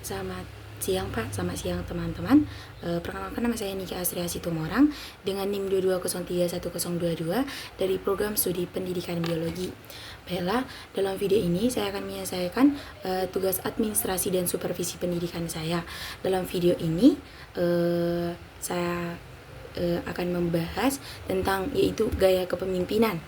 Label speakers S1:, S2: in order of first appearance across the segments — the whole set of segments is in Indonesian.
S1: Selamat siang Pak, selamat siang teman-teman. Perkenalkan nama saya Nika Astria Situmorang dengan NIM 22031022 dari program studi pendidikan biologi. Baiklah, dalam video ini saya akan menyelesaikan tugas administrasi dan supervisi pendidikan saya. Dalam video ini saya akan membahas tentang yaitu gaya kepemimpinan.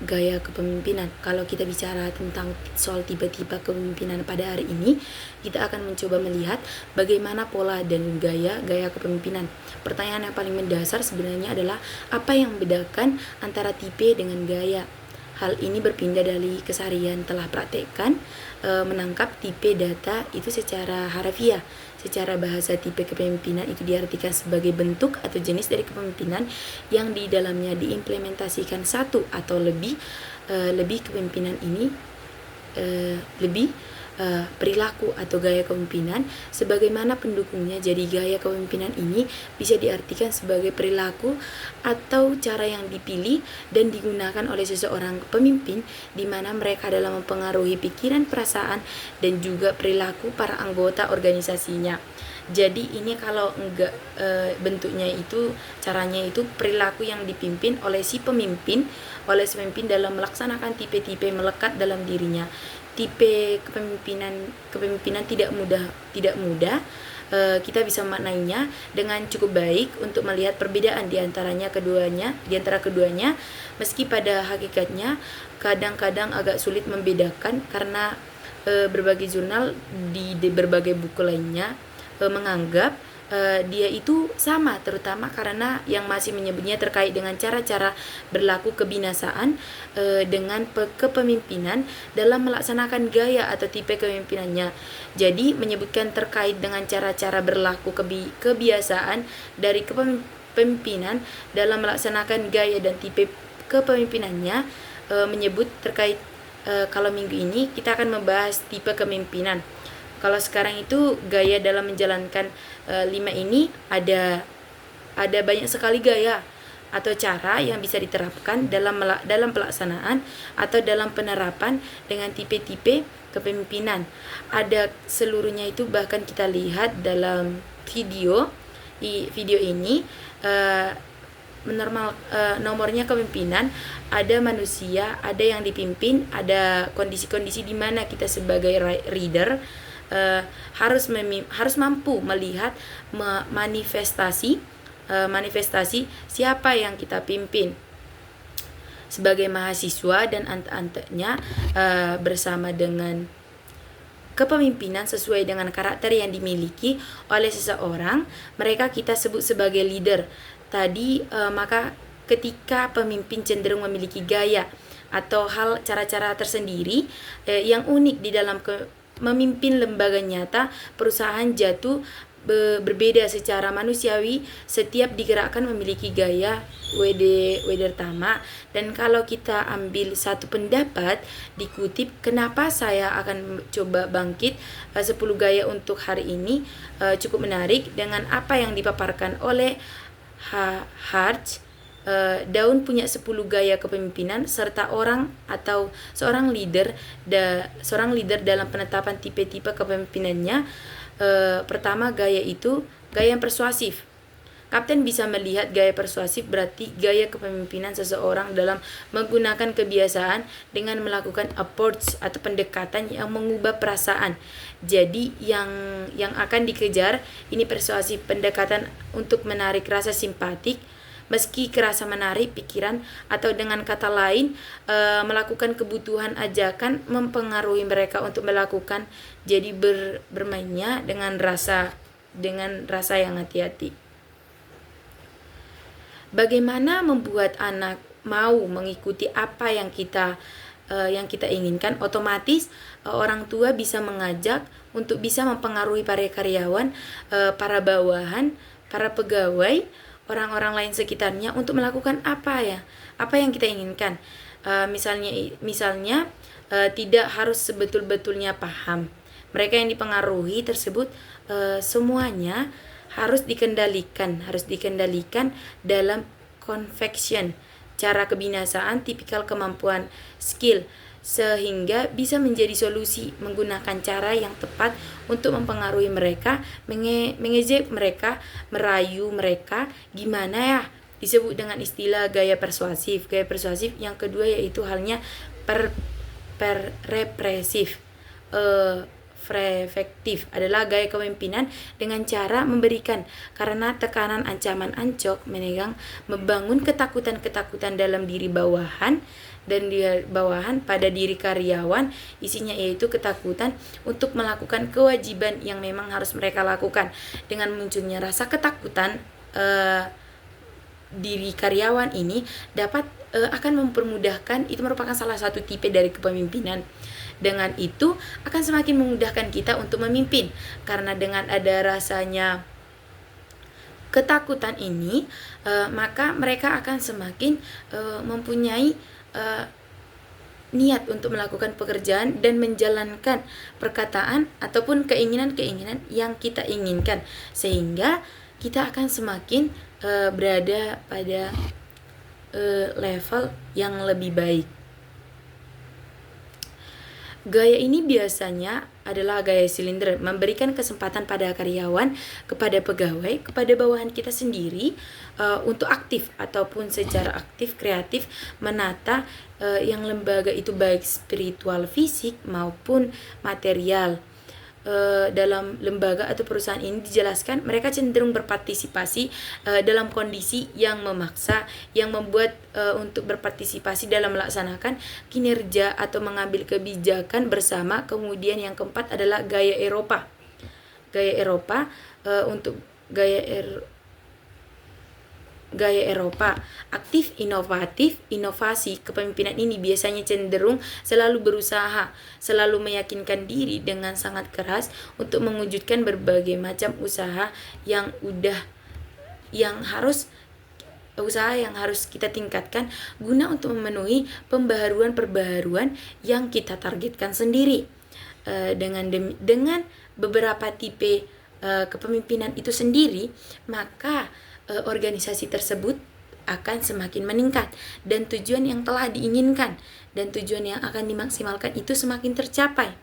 S1: Gaya kepemimpinan. Kalau kita bicara tentang soal tiba-tiba kepemimpinan pada hari ini, kita akan mencoba melihat bagaimana pola dan gaya kepemimpinan. Pertanyaan yang paling mendasar sebenarnya adalah apa yang membedakan antara tipe dengan gaya. Hal ini berpindah dari keseharian telah praktekkan menangkap tipe data itu secara harfiah. Secara bahasa, tipe kepemimpinan itu diartikan sebagai bentuk atau jenis dari kepemimpinan yang di dalamnya diimplementasikan satu atau lebih kepemimpinan ini perilaku atau gaya kepemimpinan sebagaimana pendukungnya. Jadi gaya kepemimpinan ini bisa diartikan sebagai perilaku atau cara yang dipilih dan digunakan oleh seseorang pemimpin di mana mereka dalam mempengaruhi pikiran, perasaan, dan juga perilaku para anggota organisasinya. Jadi ini kalau enggak bentuknya itu, caranya itu perilaku yang dipimpin oleh si pemimpin dalam melaksanakan tipe-tipe melekat dalam dirinya. Tipe kepemimpinan tidak mudah. Kita bisa memaknainya dengan cukup baik untuk melihat perbedaan di antara keduanya, meski pada hakikatnya kadang-kadang agak sulit membedakan karena berbagai jurnal di berbagai buku lainnya menganggap dia itu sama, terutama karena yang masih menyebutnya terkait dengan cara-cara berlaku kebinasaan dengan kepemimpinan dalam melaksanakan gaya atau tipe kepemimpinannya. Jadi menyebutkan terkait dengan cara-cara berlaku kebiasaan dari kepemimpinan dalam melaksanakan gaya dan tipe kepemimpinannya, menyebut terkait kalau minggu ini kita akan membahas tipe kepemimpinan. Kalau sekarang itu gaya dalam menjalankan 5 ini ada banyak sekali gaya atau cara yang bisa diterapkan dalam pelaksanaan atau dalam penerapan dengan tipe-tipe kepemimpinan. Ada seluruhnya itu, bahkan kita lihat dalam video ini nomornya kepemimpinan, ada manusia, ada yang dipimpin, ada kondisi-kondisi di mana kita sebagai reader harus mampu melihat manifestasi siapa yang kita pimpin sebagai mahasiswa dan ante-antenya bersama dengan kepemimpinan sesuai dengan karakter yang dimiliki oleh seseorang. Mereka kita sebut sebagai leader tadi. Maka ketika pemimpin cenderung memiliki gaya atau cara-cara tersendiri yang unik di dalam memimpin lembaga nyata, perusahaan jatuh berbeda secara manusiawi. Setiap digerakkan memiliki gaya Wedertama. Dan kalau kita ambil satu pendapat dikutip, kenapa saya akan coba bangkit 10 gaya untuk hari ini, cukup menarik dengan apa yang dipaparkan oleh Hart. Daun punya 10 gaya kepemimpinan serta seorang leader dalam penetapan tipe-tipe kepemimpinannya. Pertama, gaya itu gaya yang persuasif. Kapten bisa melihat gaya persuasif berarti gaya kepemimpinan seseorang dalam menggunakan kebiasaan dengan melakukan approach atau pendekatan yang mengubah perasaan. Jadi yang akan dikejar ini persuasif, pendekatan untuk menarik rasa simpatik meski kerasa menarik pikiran, atau dengan kata lain melakukan kebutuhan ajakan mempengaruhi mereka untuk melakukan. Jadi bermainnya dengan rasa yang hati-hati. Bagaimana membuat anak mau mengikuti apa yang kita inginkan? Otomatis orang tua bisa mengajak untuk bisa mempengaruhi para karyawan, para bawahan, para pegawai, orang-orang lain sekitarnya untuk melakukan apa yang kita inginkan. Misalnya tidak harus sebetul-betulnya paham. Mereka yang dipengaruhi tersebut semuanya harus dikendalikan dalam convection. cara kebinasaan, tipikal kemampuan, skill, sehingga bisa menjadi solusi menggunakan cara yang tepat untuk mempengaruhi mereka, mengejek mereka, merayu mereka. Gimana ya? Disebut dengan istilah gaya persuasif. Gaya persuasif yang kedua yaitu halnya represif. Efektif adalah gaya kepemimpinan dengan cara memberikan karena tekanan, ancaman, ancok, menegang, membangun ketakutan-ketakutan dalam diri bawahan dan di bawahan pada diri karyawan. Isinya yaitu ketakutan untuk melakukan kewajiban yang memang harus mereka lakukan. Dengan munculnya rasa ketakutan, diri karyawan ini dapat akan mempermudahkan, itu merupakan salah satu tipe dari kepemimpinan. Dengan itu akan semakin memudahkan kita untuk memimpin, karena dengan ada rasanya ketakutan ini, maka mereka akan semakin mempunyai niat untuk melakukan pekerjaan dan menjalankan perkataan ataupun keinginan-keinginan yang kita inginkan, sehingga kita akan semakin berada pada level yang lebih baik. Gaya ini biasanya adalah gaya silinder, memberikan kesempatan pada karyawan, kepada pegawai, kepada bawahan kita sendiri untuk aktif ataupun secara aktif, kreatif menata yang lembaga itu baik spiritual, fisik maupun material. Dalam lembaga atau perusahaan ini dijelaskan mereka cenderung berpartisipasi dalam kondisi yang memaksa, yang membuat untuk berpartisipasi dalam melaksanakan kinerja atau mengambil kebijakan bersama. Kemudian yang keempat adalah gaya Eropa. Gaya Eropa untuk gaya Eropa aktif, inovatif, inovasi. Kepemimpinan ini biasanya cenderung selalu berusaha, selalu meyakinkan diri dengan sangat keras untuk mewujudkan berbagai macam usaha yang harus kita tingkatkan guna untuk memenuhi pembaharuan yang kita targetkan sendiri. Dengan beberapa tipe kepemimpinan itu sendiri, maka organisasi tersebut akan semakin meningkat dan tujuan yang telah diinginkan dan tujuan yang akan dimaksimalkan itu semakin tercapai.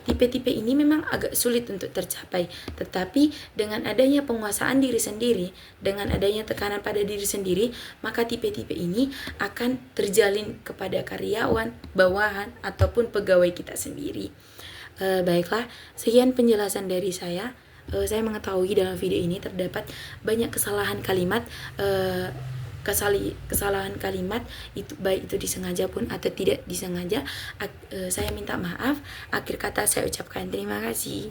S1: Tipe-tipe ini memang agak sulit untuk tercapai, tetapi dengan adanya penguasaan diri sendiri, dengan adanya tekanan pada diri sendiri, maka tipe-tipe ini akan terjalin kepada karyawan, bawahan, ataupun pegawai kita sendiri. Baiklah, sekian penjelasan dari saya. Saya mengetahui dalam video ini terdapat banyak kesalahan kalimat, kesalahan kalimat itu baik itu disengaja pun atau tidak disengaja. Saya minta maaf. Akhir kata saya ucapkan terima kasih.